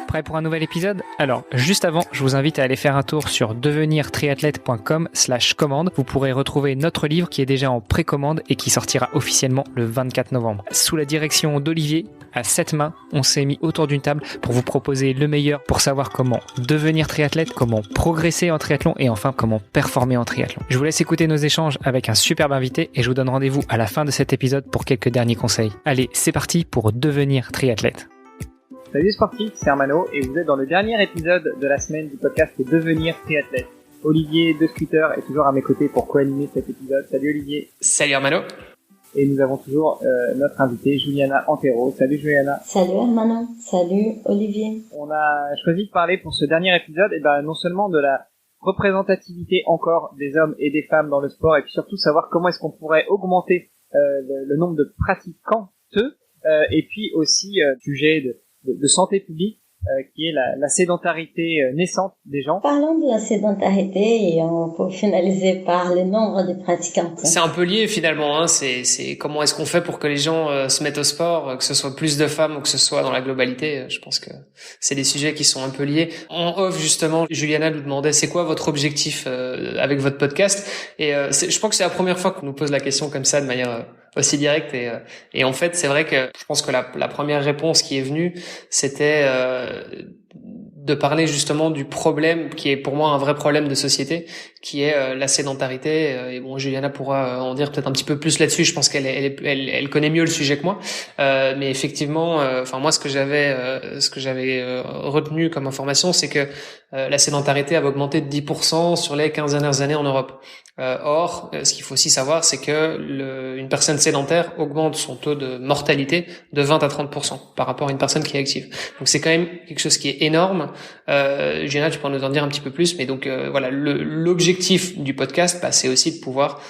Prêt pour un nouvel épisode? Alors, juste avant, je vous invite à aller faire un tour sur devenirtriathlète.com/commande. Vous pourrez retrouver notre livre qui est déjà en précommande et qui sortira officiellement le 24 novembre. Sous la direction d'Olivier, à 7 mains, on s'est mis autour d'une table pour vous proposer le meilleur pour savoir comment devenir triathlète, comment progresser en triathlon et enfin comment performer en triathlon. Je vous laisse écouter nos échanges avec un superbe invité et je vous donne rendez-vous à la fin de cet épisode pour quelques derniers conseils. Allez, c'est parti pour devenir triathlète. Salut sportifs, c'est Armano et vous êtes dans le dernier épisode de la semaine du podcast Devenir triathlète. Olivier de Scooter est toujours à mes côtés pour co-animer cet épisode. Salut Olivier. Salut Armano. Et nous avons toujours notre invitée Juliana Antero. Salut Juliana. Salut Armano. Salut Olivier. On a choisi de parler pour ce dernier épisode non seulement de la représentativité encore des hommes et des femmes dans le sport et puis surtout savoir comment est-ce qu'on pourrait augmenter le nombre de pratiquants et puis aussi sujet de santé publique qui est la sédentarité naissante des gens. Parlons de la sédentarité et on peut finaliser par le nombre de pratiquants. C'est un peu lié finalement, hein. C'est comment est-ce qu'on fait pour que les gens se mettent au sport, que ce soit plus de femmes ou que ce soit dans la globalité. Je pense que c'est des sujets qui sont un peu liés. En off justement, Juliana nous demandait c'est quoi votre objectif avec votre podcast et je pense que c'est la première fois qu'on nous pose la question comme ça de manière aussi directe et en fait c'est vrai que je pense que la première réponse qui est venue c'était de parler justement du problème qui est pour moi un vrai problème de société qui est la sédentarité et bon Juliana pourra en dire peut-être un petit peu plus là-dessus. Je pense qu'elle connaît mieux le sujet que moi mais effectivement enfin moi ce que j'avais retenu comme information c'est que la sédentarité avait augmenté de 10% sur les 15 dernières années en Europe. Or, ce qu'il faut aussi savoir, c'est que une personne sédentaire augmente son taux de mortalité de 20 à 30% par rapport à une personne qui est active. Donc c'est quand même quelque chose qui est énorme. Géna, tu pourras nous en dire un petit peu plus, mais donc voilà, l'objectif du podcast, c'est aussi de pouvoir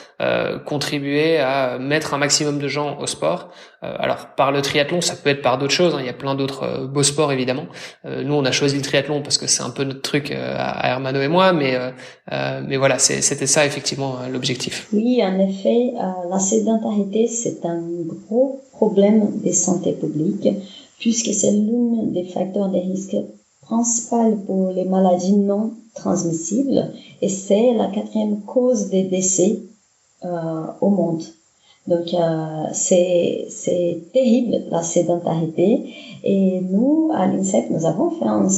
contribuer à mettre un maximum de gens au sport. Alors par le triathlon, ça peut être par d'autres choses, hein. Il y a plein d'autres beaux sports évidemment. Nous, on a choisi le triathlon parce que c'est un peu notre truc à Hermano et moi, mais voilà, c'était ça effectivement l'objectif. Oui, en effet, la sédentarité, c'est un gros problème de santé publique, puisque c'est l'un des facteurs de risque principal pour les maladies non transmissibles et c'est la 4e cause des décès au monde. Donc, c'est terrible, la sédentarité. Et nous, à l'INSEP, nous avons fait un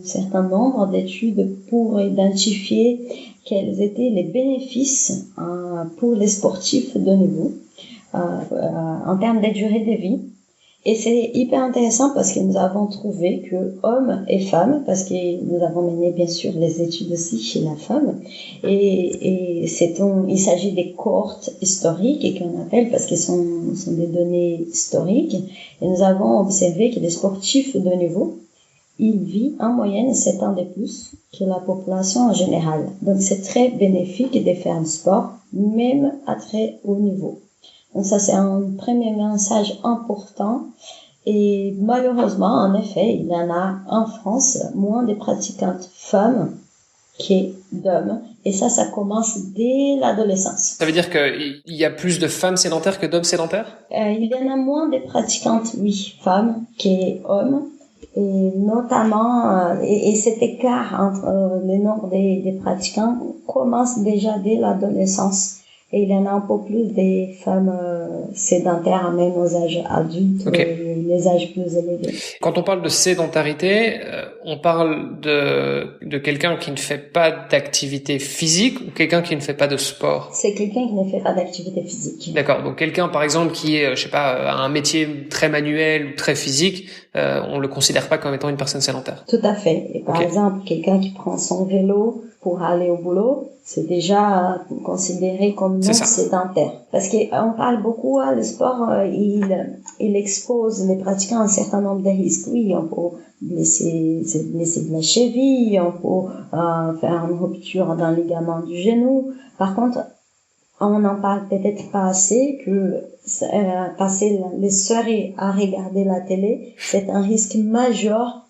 certain nombre d'études pour identifier quels étaient les bénéfices pour les sportifs de niveau en termes de durée de vie. Et c'est hyper intéressant parce que nous avons trouvé que hommes et femmes, parce que nous avons mené bien sûr les études aussi chez la femme, et il s'agit des cohortes historiques et qu'on appelle parce que sont des données historiques, et nous avons observé que les sportifs de niveau, ils vivent en moyenne 7 ans de plus que la population en général. Donc c'est très bénéfique de faire un sport, même à très haut niveau. Donc ça, c'est un premier message important. Et malheureusement, en effet, il y en a en France moins de pratiquantes femmes que d'hommes. Et ça commence dès l'adolescence. Ça veut dire qu'il y a plus de femmes sédentaires que d'hommes sédentaires? Il y en a moins de pratiquantes, oui, femmes qu'hommes. Et notamment, et cet écart entre le nombre des pratiquants commence déjà dès l'adolescence. Et il y en a un peu plus des femmes sédentaires, même aux âges adultes, okay. Les âges plus élevés. Quand on parle de sédentarité, on parle de quelqu'un qui ne fait pas d'activité physique ou quelqu'un qui ne fait pas de sport? C'est quelqu'un qui ne fait pas d'activité physique. D'accord. Donc quelqu'un, par exemple, qui est, a un métier très manuel ou très physique, on le considère pas comme étant une personne sédentaire. Tout à fait. Et par exemple, quelqu'un qui prend son vélo pour aller au boulot, c'est déjà considéré comme non sédentaire. Parce qu'on parle beaucoup, le sport, il expose les pratiquants à un certain nombre de risques. Oui, on peut blesser de la cheville, on peut faire une rupture d'un ligament du genou. Par contre, on n'en parle peut-être pas assez que passer les soirées à regarder la télé, c'est un risque majeur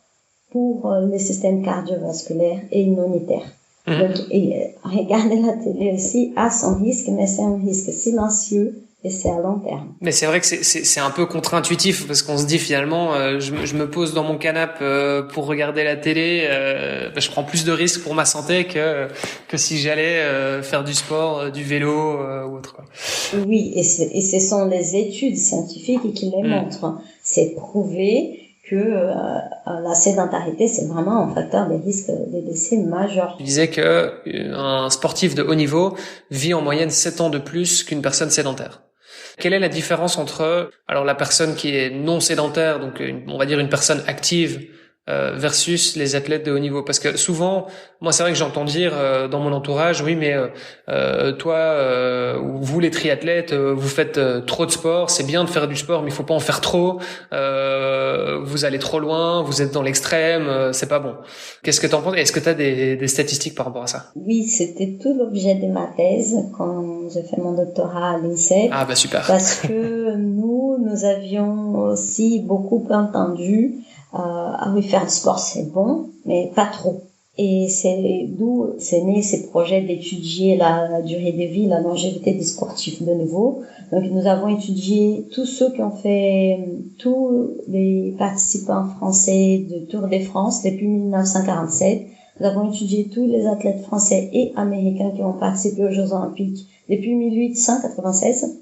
pour les systèmes cardiovasculaires et immunitaires. Donc, et regarder la télé aussi a son risque, mais c'est un risque silencieux et c'est à long terme. Mais c'est vrai que c'est un peu contre-intuitif parce qu'on se dit finalement, je me pose dans mon canapé pour regarder la télé, je prends plus de risques pour ma santé que si j'allais faire du sport, du vélo ou autre, quoi. Oui, et ce sont les études scientifiques qui les montrent. C'est prouvé que la sédentarité, c'est vraiment un facteur de risque de décès majeur. Tu disais que un sportif de haut niveau vit en moyenne 7 ans de plus qu'une personne sédentaire. Quelle est la différence entre alors la personne qui est non sédentaire, donc on va dire une personne active, versus les athlètes de haut niveau? Parce que souvent, moi c'est vrai que j'entends dire dans mon entourage, oui mais toi, vous les triathlètes, vous faites trop de sport, c'est bien de faire du sport mais il faut pas en faire trop, vous allez trop loin, vous êtes dans l'extrême, c'est pas bon. Qu'est-ce que t'en penses? Est-ce que t'as des statistiques par rapport à ça? Oui, c'était tout l'objet de ma thèse quand j'ai fait mon doctorat à l'INSEP. Ah bah super. Parce que nous avions aussi beaucoup entendu ah oui, faire du sport c'est bon, mais pas trop. Et c'est d'où c'est né ces projets d'étudier la durée de vie, la longévité des sportifs de niveau. Donc nous avons étudié tous ceux qui ont fait, tous les participants français de Tour de France depuis 1947. Nous avons étudié tous les athlètes français et américains qui ont participé aux Jeux Olympiques depuis 1896.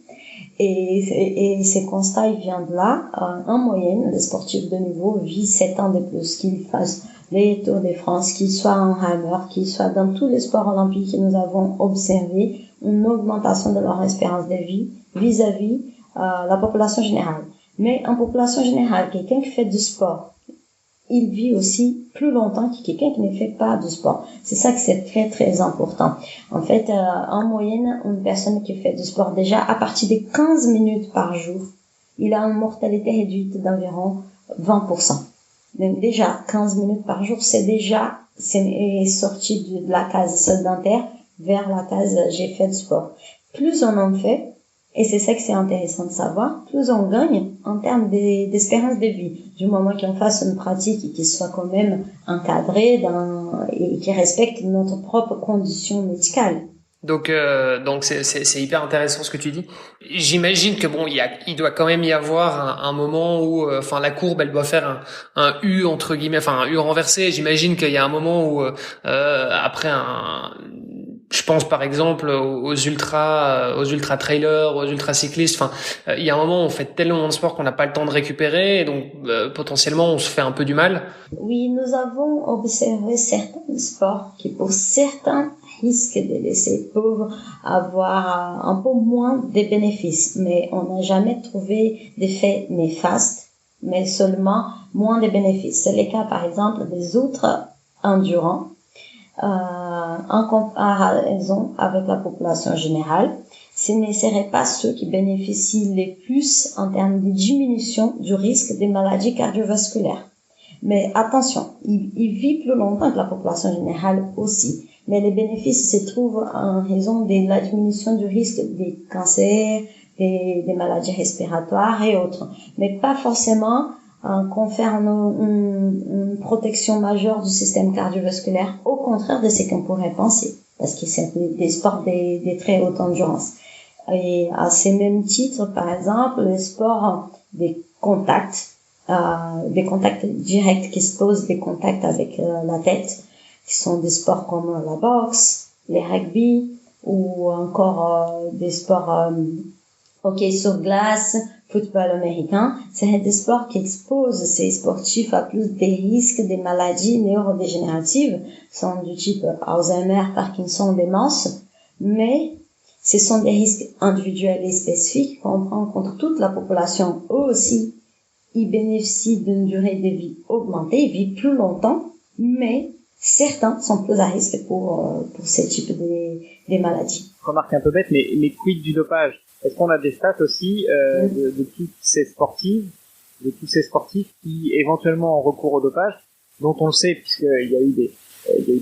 Et ces constats, ils viennent de là. En moyenne, les sportifs de niveau vivent 7 ans de plus, qu'ils fassent les Tours de France, qu'ils soient en hammer, qu'ils soient dans tous les sports olympiques que nous avons observé, une augmentation de leur espérance de vie vis-à-vis la population générale. Mais en population générale, quelqu'un qui fait du sport, il vit aussi plus longtemps que quelqu'un qui ne fait pas de sport. C'est ça que c'est très très important. En fait, en moyenne, une personne qui fait du sport déjà à partir de 15 minutes par jour, il a une mortalité réduite d'environ 20%. Donc déjà 15 minutes par jour, c'est sorti de la case sédentaire vers la case j'ai fait du sport. Plus on en fait, et c'est ça que c'est intéressant de savoir, plus on gagne en termes d'espérance de vie, du moment qu'on fasse une pratique qui soit quand même encadrée et qui respecte notre propre condition médicale. Donc c'est hyper intéressant ce que tu dis. J'imagine que bon, il doit quand même y avoir un moment où, la courbe, elle doit faire un U entre guillemets, un U renversé. J'imagine qu'il y a un moment où après je pense par exemple aux ultra trailers, aux ultra cyclistes. Il y a un moment où on fait tellement de sport qu'on n'a pas le temps de récupérer, et donc potentiellement on se fait un peu du mal. Oui, nous avons observé certains sports qui, pour certains, risquent de laisser pauvres avoir un peu moins de bénéfices, mais on n'a jamais trouvé d'effet néfaste, mais seulement moins de bénéfices. C'est le cas par exemple des autres endurants. En comparaison avec la population générale, ce ne seraient pas ceux qui bénéficient les plus en termes de diminution du risque des maladies cardiovasculaires. Mais attention, ils vivent plus longtemps que la population générale aussi. Mais les bénéfices se trouvent en raison de la diminution du risque des cancers, des maladies respiratoires et autres. Mais pas forcément confère une protection majeure du système cardiovasculaire, au contraire de ce qu'on pourrait penser, parce que c'est des sports de très haute endurance. Et à ces mêmes titres, par exemple, les sports des contacts directs qui se posent des contacts avec la tête, qui sont des sports comme la boxe, les rugby, ou encore des sports hockey sur glace, football américain. C'est des sports qui exposent ces sportifs à plus des risques des maladies neurodégénératives, sont du type Alzheimer, Parkinson, démence, mais ce sont des risques individuels et spécifiques qu'on prend contre toute la population. Eux aussi, ils bénéficient d'une durée de vie augmentée, ils vivent plus longtemps, mais certains sont plus à risque pour ce type de maladies. Remarque un peu bête, mais quid du dopage? Est-ce qu'on a des stats aussi de tous ces sportifs qui éventuellement ont recours au dopage, dont on le sait puisqu'il y a eu des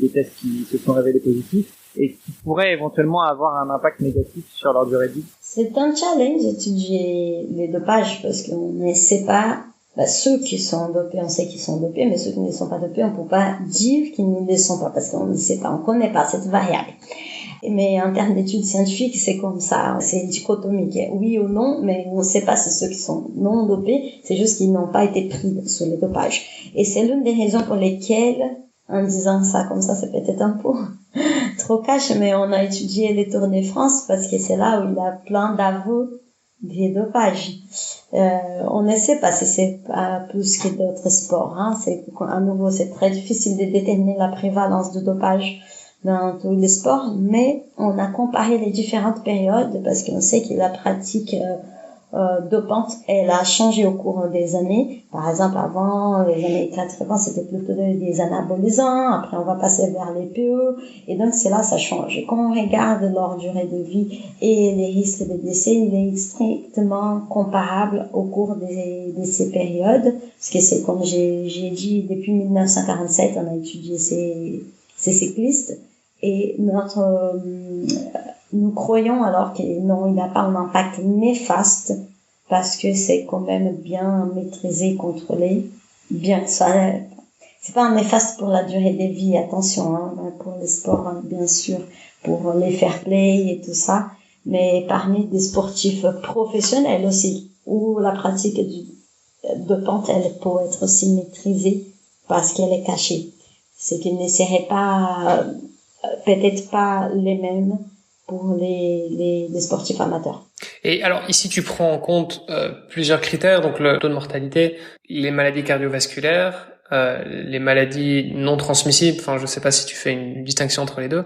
tests qui se sont révélés positifs et qui pourraient éventuellement avoir un impact négatif sur leur durée de vie? C'est un challenge d'étudier les dopages parce qu'on ne sait pas ceux qui sont dopés, on sait qu'ils sont dopés, mais ceux qui ne sont pas dopés, on peut pas dire qu'ils ne le sont pas parce qu'on ne sait pas, on connaît pas cette variable. Mais en termes d'études scientifiques, c'est comme ça, c'est dichotomique, oui ou non, mais on ne sait pas si ceux qui sont non dopés, c'est juste qu'ils n'ont pas été pris sous les dopages. Et c'est l'une des raisons pour lesquelles, en disant ça comme ça, c'est peut-être un peu trop cash, mais on a étudié les Tours de France parce que c'est là où il y a plein d'aveux des dopages. On ne sait pas si c'est pas plus que d'autres sports, hein. À nouveau, c'est très difficile de déterminer la prévalence de dopage dans tous les sports, mais on a comparé les différentes périodes parce qu'on sait que la pratique dopante, elle a changé au cours des années. Par exemple, avant les années 80, c'était plutôt des anabolisants, après on va passer vers les PE, et donc c'est là ça change. Et quand on regarde leur durée de vie et les risques de décès, il est strictement comparable au cours de ces périodes, parce que c'est comme j'ai dit, depuis 1947, on a étudié ces cyclistes, et nous croyons alors que non, il n'a pas un impact néfaste parce que c'est quand même bien maîtrisé, contrôlé, bien que ça, c'est pas un néfaste pour la durée de vie, attention, hein, pour les sports, hein, bien sûr, pour les fair play et tout ça, mais parmi des sportifs professionnels aussi, où la pratique dopante, elle peut être aussi maîtrisée parce qu'elle est cachée. C'est qu'ils ne seraient pas, peut-être pas les mêmes pour les sportifs amateurs. Et alors ici tu prends en compte plusieurs critères, donc le taux de mortalité, les maladies cardiovasculaires, les maladies non transmissibles, enfin je sais pas si tu fais une distinction entre les deux,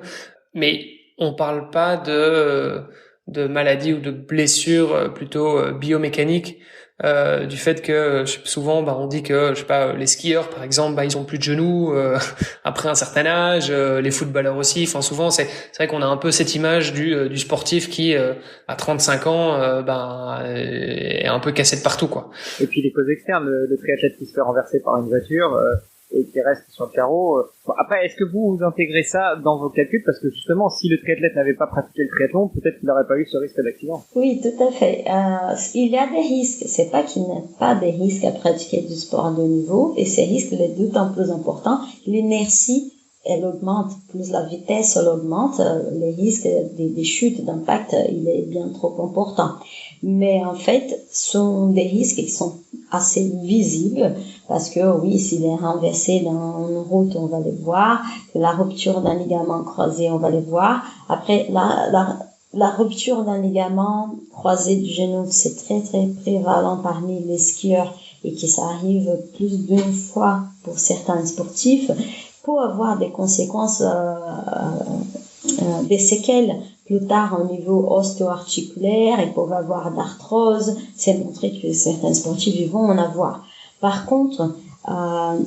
mais on parle pas de maladies ou de blessures plutôt biomécaniques, du fait que souvent on dit que je sais pas, les skieurs par exemple ils ont plus de genoux après un certain âge, les footballeurs aussi, enfin souvent c'est vrai qu'on a un peu cette image du sportif qui à 35 ans est un peu cassé de partout quoi. Et puis les causes externes, le triathlète qui se fait renverser par une voiture et qui reste sur le carreau. Bon, après, est-ce que vous intégrez ça dans vos calculs? Parce que justement, si le triathlète n'avait pas pratiqué le triathlon, peut-être qu'il n'aurait pas eu ce risque d'accident. Oui, tout à fait. Il y a des risques. C'est pas qu'il n'y a pas des risques à pratiquer du sport de haut niveau. Et ces risques, les d'autant plus importants. L'inertie, elle augmente. Plus la vitesse, elle augmente. Les risques des chutes, d'impact, il est bien trop important. Mais en fait, sont des risques qui sont assez visibles parce que oui, s'il est renversé dans une route, on va les voir. La rupture d'un ligament croisé, on va les voir. Après, la rupture d'un ligament croisé du genou, c'est très très prévalent parmi les skieurs et que ça arrive plus d'une fois pour certains sportifs, peut avoir des conséquences, des séquelles plus tard au niveau ostéo-articulaire. Ils peuvent avoir d'arthrose. C'est montré que certains sportifs vont en avoir. Par contre,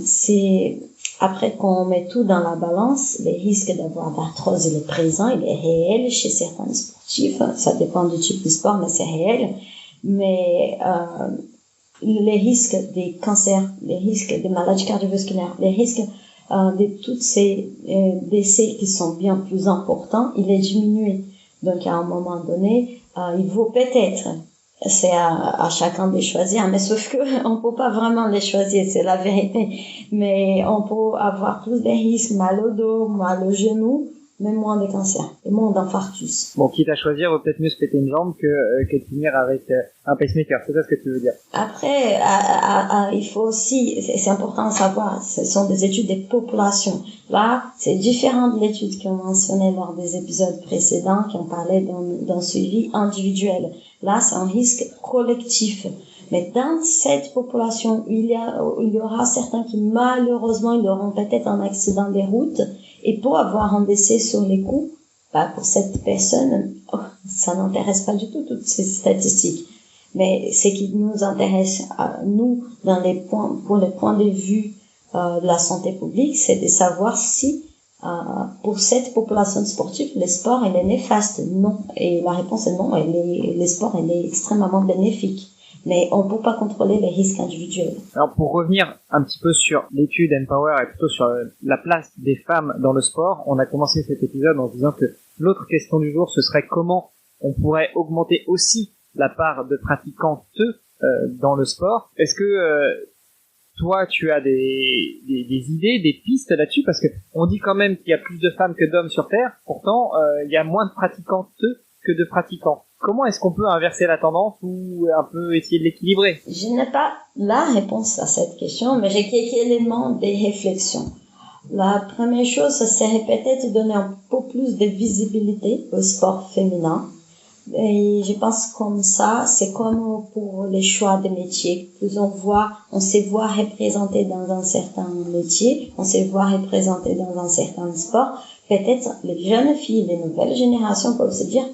c'est après qu'on met tout dans la balance, les risques d'avoir d'arthrose, il est présent, il est réel chez certains sportifs. Ça dépend du type de sport, mais c'est réel. Mais les risques des cancers, les risques des maladies cardiovasculaires, les risques de toutes ces décès qui sont bien plus importants, il est diminué. Donc à un moment donné, il vaut peut-être, c'est à chacun de choisir, mais sauf que on peut pas vraiment les choisir, c'est la vérité. Mais on peut avoir plus de risques, mal au dos, mal au genou, mais moins de cancers et moins d'infarctus. Bon, quitte à choisir, vaut peut-être mieux se péter une jambe que de finir avec un pacemaker. C'est ça ce que tu veux dire? Après, il faut aussi, c'est important de savoir, ce sont des études des populations. Là, c'est différent de l'étude qu'on mentionnait lors des épisodes précédents, qui ont parlé d'un suivi individuel. Là, c'est un risque collectif. Mais dans cette population, il y aura certains qui, malheureusement, ils auront peut-être un accident des routes et pour avoir un décès sur les coups, pour cette personne, ça n'intéresse pas du tout toutes ces statistiques. Mais ce qui nous intéresse à nous pour les points de vue de la santé publique, c'est de savoir si pour cette population de sportifs, le sport il est néfaste. Non, et la réponse est non. Le sport il est extrêmement bénéfique. Mais on ne peut pas contrôler les risques individuels. Alors pour revenir un petit peu sur l'étude Empower et plutôt sur la place des femmes dans le sport, on a commencé cet épisode en disant que l'autre question du jour ce serait comment on pourrait augmenter aussi la part de pratiquantes dans le sport. Est-ce que toi, tu as des idées, des pistes là-dessus? Parce que on dit quand même qu'il y a plus de femmes que d'hommes sur Terre. Pourtant, il y a moins de pratiquantes que de pratiquants. Comment est-ce qu'on peut inverser la tendance ou un peu essayer de l'équilibrer? Je n'ai pas la réponse à cette question, mais j'ai quelques éléments de réflexion. La première chose, ça serait peut-être donner un peu plus de visibilité au sport féminin. Et je pense comme ça, c'est comme pour les choix de métiers. Plus on se voit représenté dans un certain métier, on se voit représenté dans un certain sport. Peut-être les jeunes filles, les nouvelles générations peuvent se dire,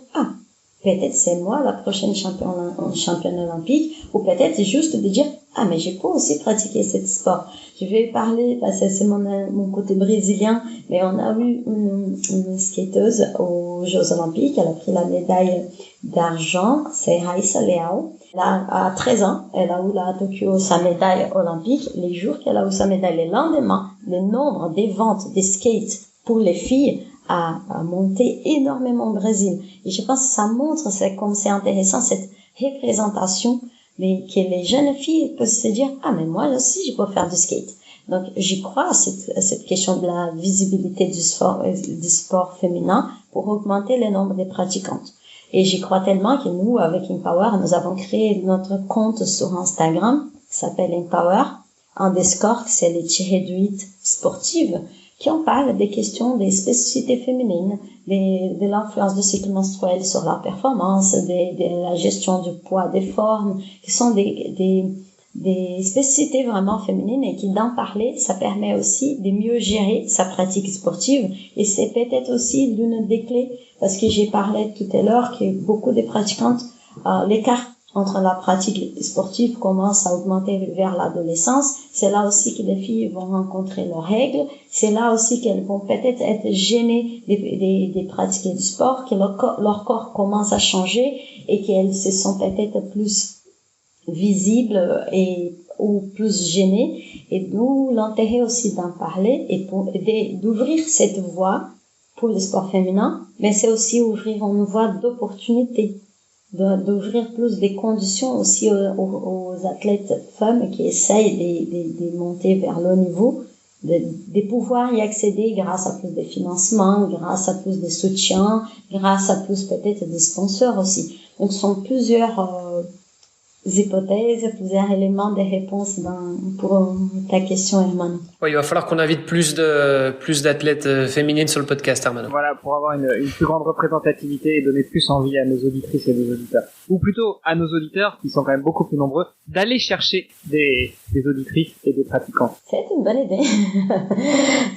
peut-être c'est moi la prochaine championne olympique, ou peut-être juste de dire, mais je peux aussi pratiquer ce sport. Je vais parler, parce que c'est mon côté brésilien, mais on a eu une skateuse aux Jeux Olympiques, elle a pris la médaille d'argent, c'est Raíssa Leal. À 13 ans, elle a eu à Tokyo sa médaille olympique. Les jours qu'elle a eu sa médaille, le lendemain, le nombre des ventes des skates pour les filles a monté énormément au Brésil. Et je pense que ça montre, c'est intéressant, cette représentation, mais que les jeunes filles peuvent se dire, mais moi aussi je peux faire du skate. Donc j'y crois à cette question de la visibilité du sport féminin pour augmenter le nombre de pratiquantes. Et j'y crois tellement que nous, avec Empower, nous avons créé notre compte sur Instagram, qui s'appelle Empower, c'est les tirés-de-8 sportives, qui en parlent des questions des spécificités féminines, de l'influence du cycle menstruel sur la performance, de la gestion du poids, des formes, qui sont des spécificités vraiment féminines et qui d'en parler, ça permet aussi de mieux gérer sa pratique sportive et c'est peut-être aussi l'une des clés parce que j'ai parlé tout à l'heure que beaucoup de pratiquantes, l'écart entre la pratique sportive commence à augmenter vers l'adolescence. C'est là aussi que les filles vont rencontrer leurs règles. C'est là aussi qu'elles vont peut-être être gênées de pratiquer du sport, que leur corps commence à changer et qu'elles se sont peut-être plus visibles ou plus gênées. Et d'où l'intérêt aussi d'en parler et d'ouvrir cette voie pour le sport féminin. Mais c'est aussi ouvrir une voie d'opportunité. D'ouvrir plus des conditions aussi aux athlètes femmes qui essayent de monter vers le haut niveau, de pouvoir y accéder grâce à plus de financement, grâce à plus de soutien, grâce à plus peut-être des sponsors aussi. Donc, ce sont plusieurs hypothèses, plusieurs éléments de réponse pour ta question, Hermano. Oui, il va falloir qu'on invite plus d'athlètes féminines sur le podcast, Hermano. Voilà, pour avoir une plus grande représentativité et donner plus envie à nos auditrices et nos auditeurs. Ou plutôt à nos auditeurs, qui sont quand même beaucoup plus nombreux, d'aller chercher des auditrices et des pratiquants. C'est une bonne idée.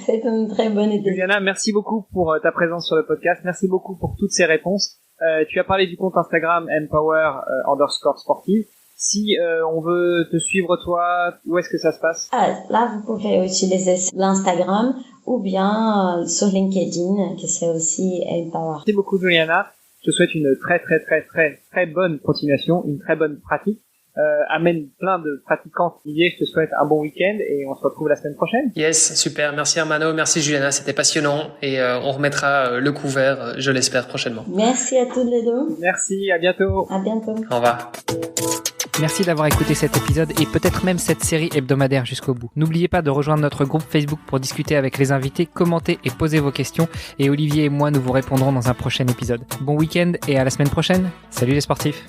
C'est une très bonne idée. Juliana, merci beaucoup pour ta présence sur le podcast. Merci beaucoup pour toutes ces réponses. Tu as parlé du compte Instagram Empower_sportive. Si on veut te suivre toi, où est-ce que ça se passe? Là, vous pouvez utiliser l'Instagram ou bien sur LinkedIn, que c'est aussi Empower. Merci beaucoup, Juliana. Je te souhaite une très très très très très bonne continuation, une très bonne pratique. Amène plein de pratiquants liés. Je te souhaite un bon week-end et on se retrouve la semaine prochaine. Yes, super. Merci Hermano, merci Juliana, c'était passionnant et on remettra le couvert, je l'espère, prochainement. Merci à tous les deux. Merci, à bientôt. À bientôt. Au revoir. Merci d'avoir écouté cet épisode et peut-être même cette série hebdomadaire jusqu'au bout. N'oubliez pas de rejoindre notre groupe Facebook pour discuter avec les invités, commenter et poser vos questions. Et Olivier et moi, nous vous répondrons dans un prochain épisode. Bon week-end et à la semaine prochaine. Salut les sportifs.